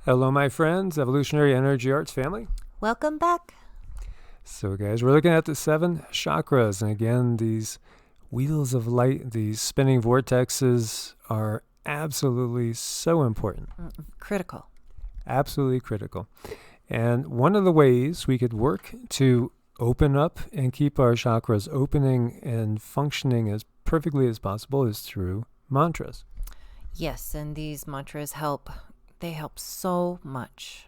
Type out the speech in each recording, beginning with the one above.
Hello, my friends, Evolutionary Energy Arts family. Welcome back. So, guys, we're looking at the 7 chakras. And again, these wheels of light, these spinning vortexes are absolutely so important. Critical. Absolutely critical. And one of the ways we could work to open up and keep our chakras opening and functioning as perfectly as possible is through mantras. Yes, and these mantras help. They help so much.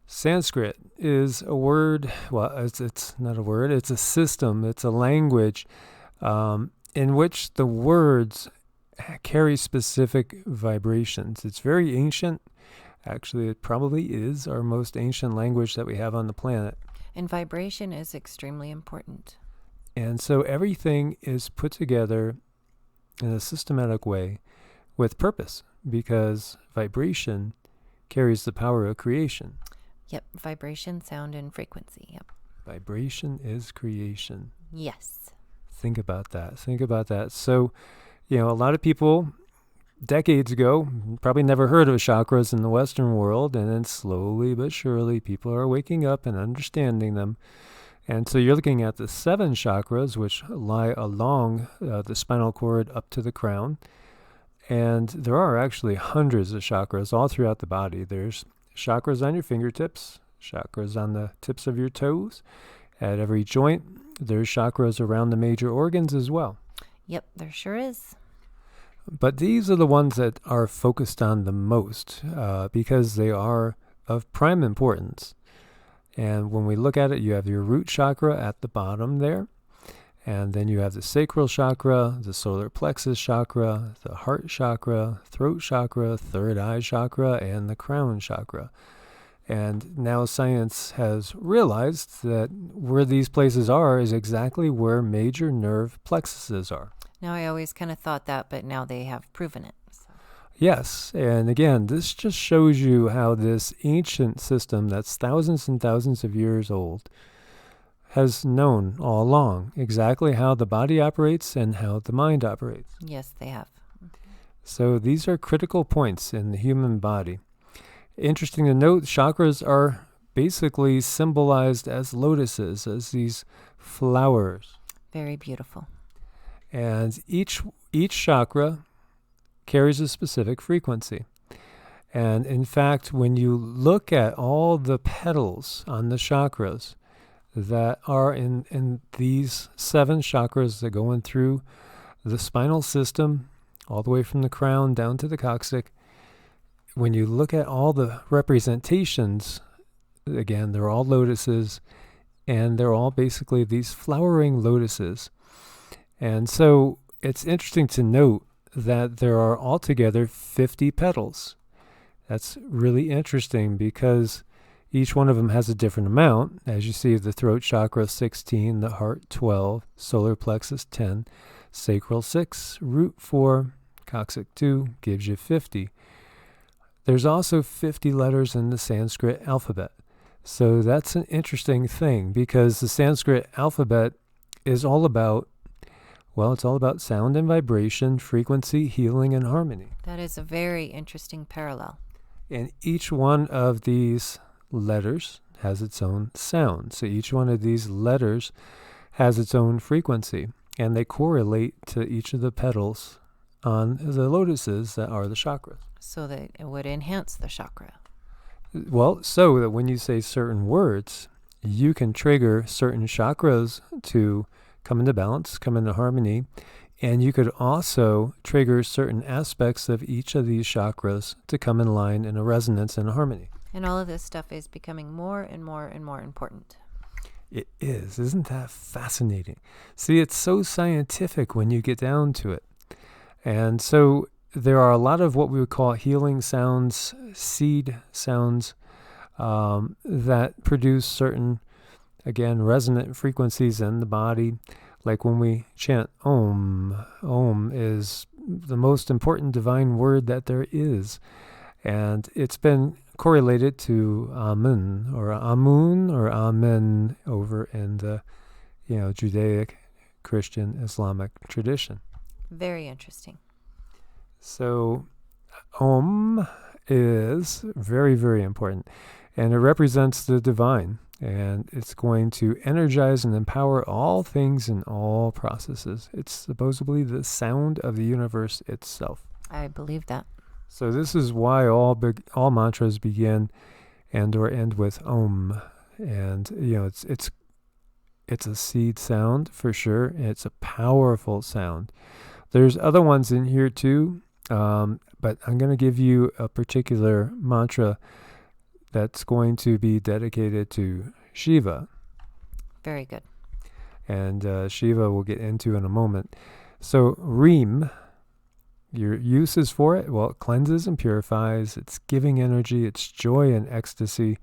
Sanskrit is a word, well, it's not a word, it's a system, it's a language in which the words carry specific vibrations. It's very ancient. Actually, it probably is our most ancient language that we have on the planet. And vibration is extremely important. And so everything is put together in a systematic way with purpose, because vibration carries the power of creation. Yep, vibration, sound, and frequency. Yep. Vibration is creation. Yes. Think about that. Think about that. So, a lot of people decades ago probably never heard of chakras in the Western world, and then slowly but surely people are waking up and understanding them. And so you're looking at the 7 chakras, which lie along the spinal cord up to the crown. And there are actually hundreds of chakras all throughout the body. There's chakras on your fingertips, chakras on the tips of your toes. At every joint, there's chakras around the major organs as well. Yep, there sure is. But these are the ones that are focused on the most because they are of prime importance. And when we look at it, you have your root chakra at the bottom there. And then you have the sacral chakra, the solar plexus chakra, the heart chakra, throat chakra, third eye chakra, and the crown chakra. And now science has realized that where these places are is exactly where major nerve plexuses are. Now, I always kind of thought that, but now they have proven it. So. Yes, and again, this just shows you how this ancient system that's thousands and thousands of years old has known all along exactly how the body operates and how the mind operates. Yes, they have. So these are critical points in the human body. Interesting to note, chakras are basically symbolized as lotuses, as these flowers. Very beautiful. And each chakra carries a specific frequency. And in fact, when you look at all the petals on the chakras that are in these 7 chakras that go in through the spinal system, all the way from the crown down to the coccyx, when you look at all the representations, again, they're all lotuses, and they're all basically these flowering lotuses. And so it's interesting to note that there are altogether 50 petals. That's really interesting because each one of them has a different amount. As you see, the throat chakra 16, the heart 12, solar plexus 10, sacral 6, root 4, coccyx 2 gives you 50. There's also 50 letters in the Sanskrit alphabet. So that's an interesting thing because the Sanskrit alphabet is all about, it's all about sound and vibration, frequency, healing, and harmony. That is a very interesting parallel. And each one of these letters has its own sound. So each one of these letters has its own frequency, and they correlate to each of the petals on the lotuses that are the chakras. So that it would enhance the chakra. Well, so that when you say certain words, you can trigger certain chakras to come into balance, come into harmony, and you could also trigger certain aspects of each of these chakras to come in line in a resonance and a harmony. And all of this stuff is becoming more and more and more important. It is. Isn't that fascinating? See, it's so scientific when you get down to it. And so there are a lot of what we would call healing sounds, seed sounds, that produce certain, again, resonant frequencies in the body. Like when we chant Om. Om is the most important divine word that there is. And it's been correlated to Amun or Amun or Amen over in the, Judaic, Christian, Islamic tradition. Very interesting. So Om is very, very important. And it represents the divine. And it's going to energize and empower all things and all processes. It's supposedly the sound of the universe itself. I believe that. So this is why all mantras begin and or end with Om. And it's a seed sound for sure. And it's a powerful sound. There's other ones in here too, but I'm going to give you a particular mantra that's going to be dedicated to Shiva. Very good. And Shiva we'll get into in a moment. So Hrim, your uses for it, well, it cleanses and purifies. It's giving energy. It's joy and ecstasy.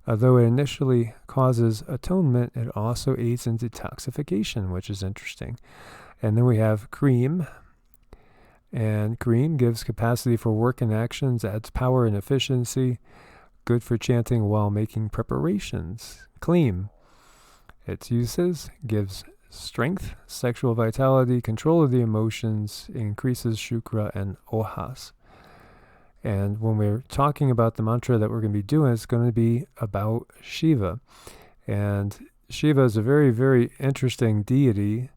Although it initially causes atonement, it also aids in detoxification, which is interesting. And then we have Klim. And Klim gives capacity for work and actions, adds power and efficiency, good for chanting while making preparations. Klim. Its uses gives strength, sexual vitality, control of the emotions, increases shukra and ohas. And when we're talking about the mantra that we're going to be doing, it's going to be about Shiva. And Shiva is a very, very interesting deity.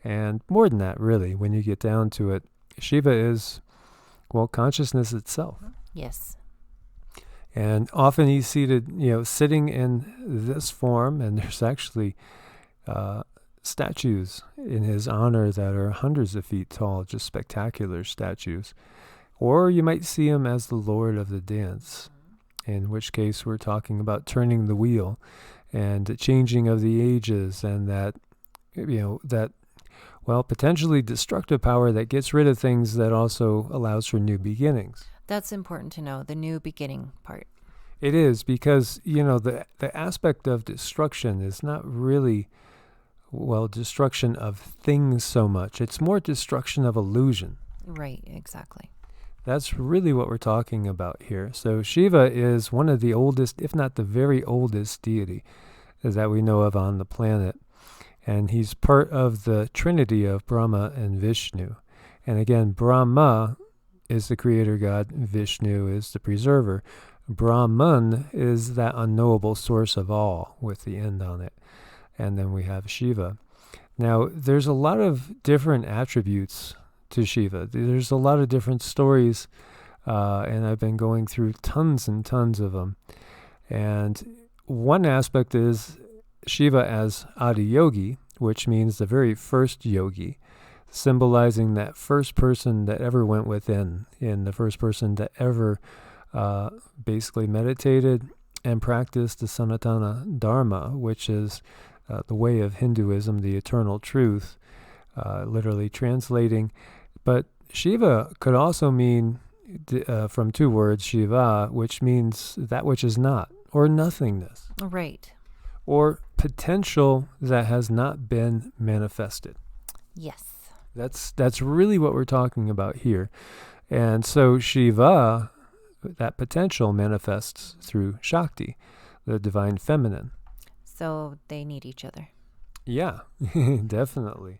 And more than that, really, when you get down to it, Shiva is, well, consciousness itself. Yes. And often he's seated, sitting in this form, and there's actually statues in his honor that are hundreds of feet tall, just spectacular statues. Or you might see him as the Lord of the dance, in which case we're talking about turning the wheel and the changing of the ages and that potentially destructive power that gets rid of things that also allows for new beginnings. That's important to know, the new beginning part. It is, because, the aspect of destruction is not really, destruction of things so much. It's more destruction of illusion. Right, exactly. That's really what we're talking about here. So Shiva is one of the oldest, if not the very oldest deity that we know of on the planet. And he's part of the trinity of Brahma and Vishnu. And again, Brahma is the creator god, Vishnu is the preserver. Brahman is that unknowable source of all with the end on it. And then we have Shiva. Now, there's a lot of different attributes to Shiva. There's a lot of different stories, and I've been going through tons and tons of them. And one aspect is Shiva as Adi Yogi, which means the very first yogi, symbolizing that first person that ever went within, and the first person that ever basically meditated and practiced the Sanatana Dharma, which is the way of Hinduism, the eternal truth, literally translating. But Shiva could also mean from two words, Shiva, which means that which is not, or nothingness. Right. Or potential that has not been manifested. Yes. That's really what we're talking about here. And so Shiva, that potential, manifests through Shakti, the divine feminine. So they need each other. Yeah, definitely.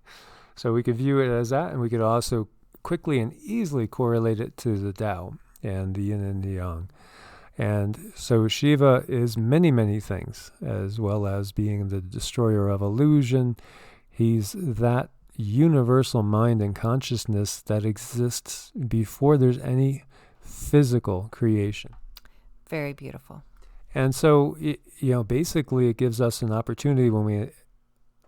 So we could view it as that, and we could also quickly and easily correlate it to the Tao and the yin and the yang. And so Shiva is many, many things, as well as being the destroyer of illusion. He's that universal mind and consciousness that exists before there's any physical creation. Very beautiful. And so, basically it gives us an opportunity when we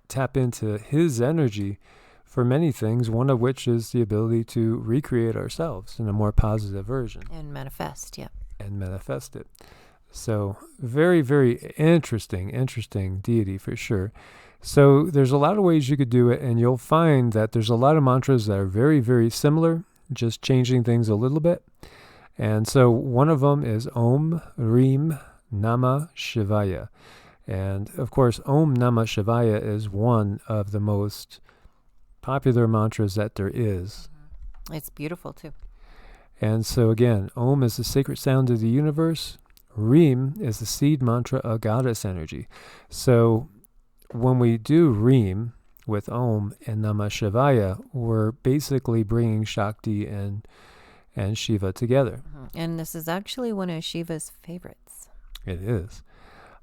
tap into his energy for many things, one of which is the ability to recreate ourselves in a more positive version. And manifest, yeah. And manifest it. So very, very interesting deity for sure. So there's a lot of ways you could do it, and you'll find that there's a lot of mantras that are very, very similar, just changing things a little bit. And so one of them is Om, Hrim, Nahma, Shivaya. And of course, Om Namah Shivaya is one of the most popular mantras that there is. It's beautiful too. And so again, Om is the sacred sound of the universe. Hrim is the seed mantra of goddess energy. So when we do Hrim with Om and Namah Shivaya, we're basically bringing Shakti and and Shiva together. And this is actually one of Shiva's favorites. It is.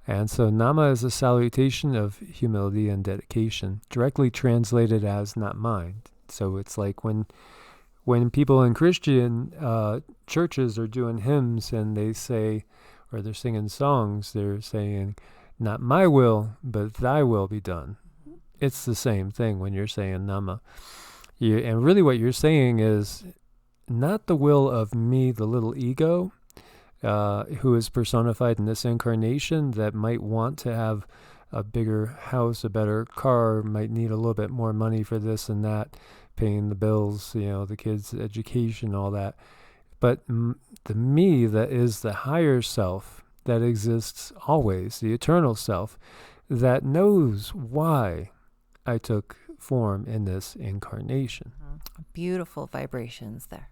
And so Nahma is a salutation of humility and dedication, directly translated as not mine. So it's like when people in Christian churches are doing hymns and they say, or they're singing songs, they're saying, not my will, but thy will be done. It's the same thing when you're saying Nahma. And really what you're saying is not the will of me, the little ego, who is personified in this incarnation that might want to have a bigger house, a better car, might need a little bit more money for this and that, paying the bills, the kids' education, all that. But the me that is the higher self that exists always, the eternal self, that knows why I took form in this incarnation. Beautiful vibrations there.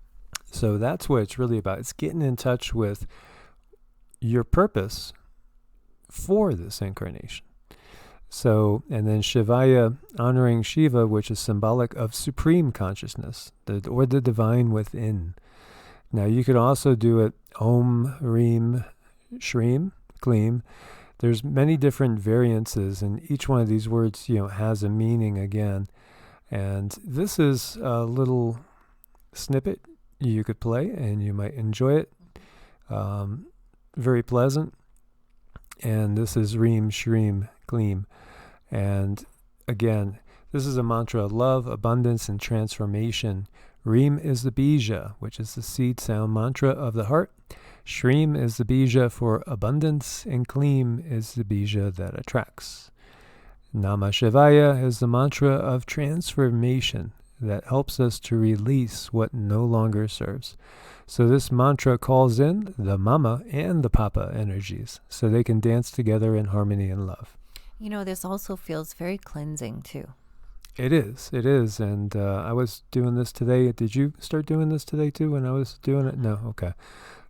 So that's what it's really about. It's getting in touch with your purpose for this incarnation. So, and then Shivaya, honoring Shiva, which is symbolic of supreme consciousness, or the divine within. Now, you could also do it Om, Hrim, Shrim, Klim. There's many different variances, and each one of these words, has a meaning again. And this is a little snippet you could play, and you might enjoy it. Very pleasant. And this is Hrim, Shrim, Klim. And again, this is a mantra of love, abundance, and transformation. Hrim is the bija, which is the seed sound mantra of the heart. Shrim is the bija for abundance, and Klim is the bija that attracts. Namah Shivaya is the mantra of transformation that helps us to release what no longer serves. So this mantra calls in the mama and the papa energies so they can dance together in harmony and love. This also feels very cleansing too. It is. And I was doing this today. Did you start doing this today too when I was doing it? No? Okay.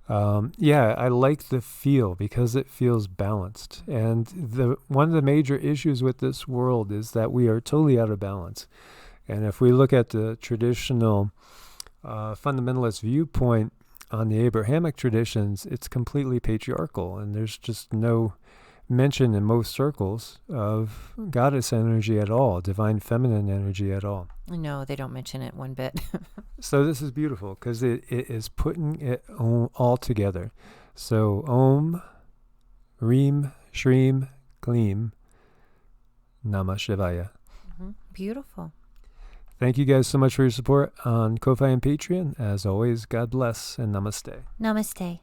I like the feel because it feels balanced. And one of the major issues with this world is that we are totally out of balance. And if we look at the traditional fundamentalist viewpoint on the Abrahamic traditions, it's completely patriarchal. And there's just no mention in most circles of goddess energy at all, divine feminine energy at all. No, they don't mention it one bit. So this is beautiful because it is putting it all together. So Om, Hrim, Shrim, Klim, Namah Shivaya. Beautiful. Thank you guys so much for your support on Ko-Fi and Patreon. As always, God bless and namaste. Namaste.